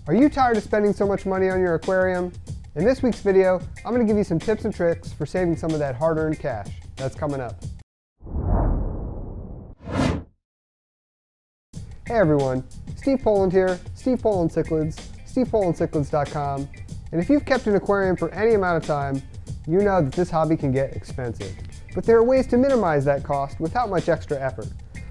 Are you tired of spending so much money on your aquarium? In this week's video, I'm going to give you some tips and tricks for saving some of that hard-earned cash. That's coming up. Hey everyone, Steve Poland here, Steve Poland Cichlids, stevepolandcichlids.com. And if you've kept an aquarium for any amount of time, you know that this hobby can get expensive. But there are ways to minimize that cost without much extra effort.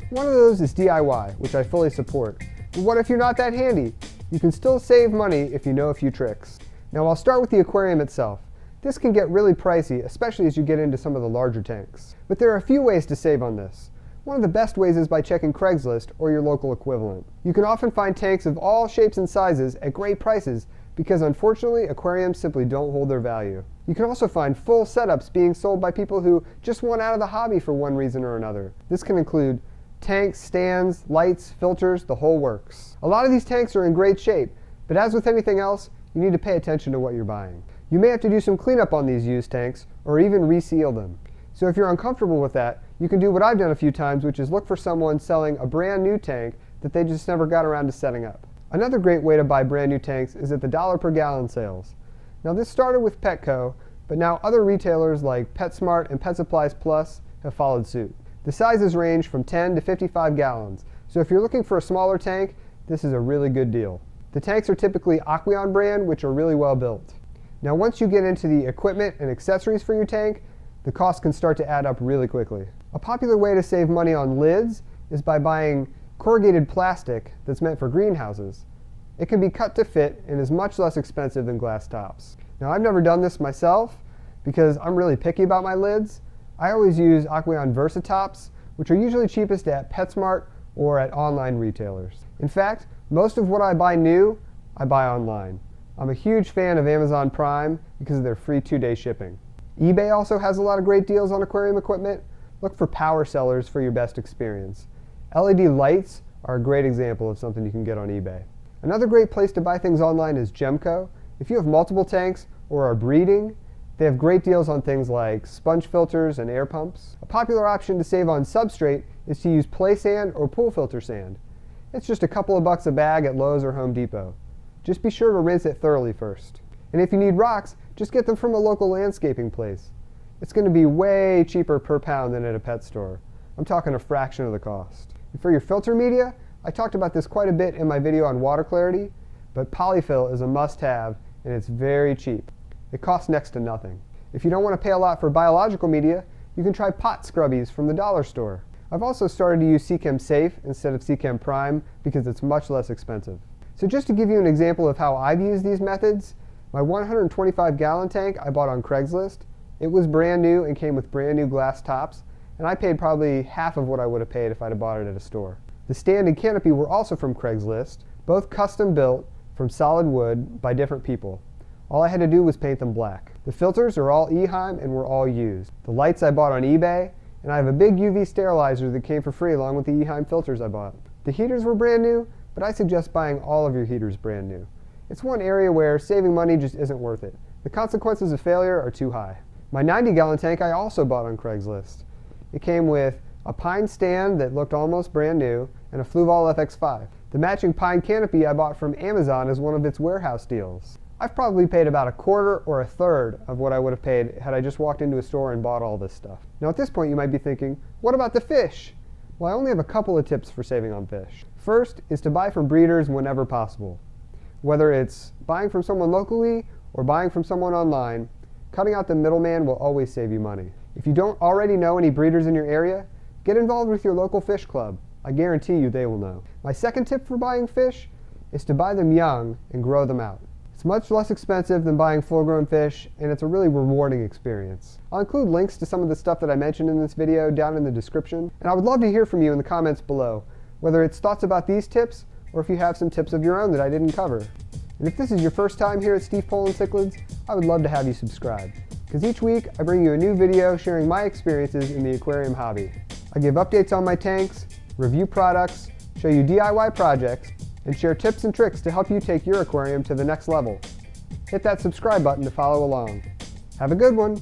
One of those is DIY, which I fully support. But what if you're not that handy? You can still save money if you know a few tricks. Now I'll start with the aquarium itself. This can get really pricey, especially as you get into some of the larger tanks. But there are a few ways to save on this. One of the best ways is by checking Craigslist or your local equivalent. You can often find tanks of all shapes and sizes at great prices because unfortunately aquariums simply don't hold their value. You can also find full setups being sold by people who just want out of the hobby for one reason or another. This can include tanks, stands, lights, filters, the whole works. A lot of these tanks are in great shape, but as with anything else, you need to pay attention to what you're buying. You may have to do some cleanup on these used tanks or even reseal them. So if you're uncomfortable with that, you can do what I've done a few times, which is look for someone selling a brand new tank that they just never got around to setting up. Another great way to buy brand new tanks is at the dollar per gallon sales. Now this started with Petco, but now other retailers like PetSmart and Pet Supplies Plus have followed suit. The sizes range from 10 to 55 gallons, so if you're looking for a smaller tank, this is a really good deal. The tanks are typically Aqueon brand, which are really well built. Now once you get into the equipment and accessories for your tank, the cost can start to add up really quickly. A popular way to save money on lids is by buying corrugated plastic that's meant for greenhouses. It can be cut to fit and is much less expensive than glass tops. Now I've never done this myself because I'm really picky about my lids. I always use Aqueon Versatops, which are usually cheapest at PetSmart or at online retailers. In fact, most of what I buy new, I buy online. I'm a huge fan of Amazon Prime because of their free 2-day shipping. eBay also has a lot of great deals on aquarium equipment. Look for power sellers for your best experience. LED lights are a great example of something you can get on eBay. Another great place to buy things online is Gemco. If you have multiple tanks or are breeding, they have great deals on things like sponge filters and air pumps. A popular option to save on substrate is to use play sand or pool filter sand. It's just a couple of bucks a bag at Lowe's or Home Depot. Just be sure to rinse it thoroughly first. And if you need rocks, just get them from a local landscaping place. It's going to be way cheaper per pound than at a pet store. I'm talking a fraction of the cost. And for your filter media, I talked about this quite a bit in my video on water clarity, but polyfill is a must-have and it's very cheap. It costs next to nothing. If you don't want to pay a lot for biological media, you can try pot scrubbies from the dollar store. I've also started to use Seachem Safe instead of Seachem Prime because it's much less expensive. So just to give you an example of how I've used these methods, my 125 gallon tank I bought on Craigslist. It was brand new and came with brand new glass tops, and I paid probably half of what I would have paid if I'd have bought it at a store. The stand and canopy were also from Craigslist, both custom built from solid wood by different people. All I had to do was paint them black. The filters are all Eheim and were all used. The lights I bought on eBay, and I have a big UV sterilizer that came for free along with the Eheim filters I bought. The heaters were brand new, but I suggest buying all of your heaters brand new. It's one area where saving money just isn't worth it. The consequences of failure are too high. My 90 gallon tank I also bought on Craigslist. It came with a pine stand that looked almost brand new and a Fluval FX5. The matching pine canopy I bought from Amazon as one of its warehouse deals. I've probably paid about a quarter or a third of what I would have paid had I just walked into a store and bought all this stuff. Now at this point you might be thinking, what about the fish? Well, I only have a couple of tips for saving on fish. First is to buy from breeders whenever possible. Whether it's buying from someone locally or buying from someone online, cutting out the middleman will always save you money. If you don't already know any breeders in your area, get involved with your local fish club. I guarantee you they will know. My second tip for buying fish is to buy them young and grow them out. It's much less expensive than buying full-grown fish, and it's a really rewarding experience. I'll include links to some of the stuff that I mentioned in this video down in the description, and I would love to hear from you in the comments below, whether it's thoughts about these tips or if you have some tips of your own that I didn't cover. And if this is your first time here at Steve Poland Cichlids, I would love to have you subscribe, because each week I bring you a new video sharing my experiences in the aquarium hobby. I give updates on my tanks, review products, show you DIY projects, and share tips and tricks to help you take your aquarium to the next level. Hit that subscribe button to follow along. Have a good one!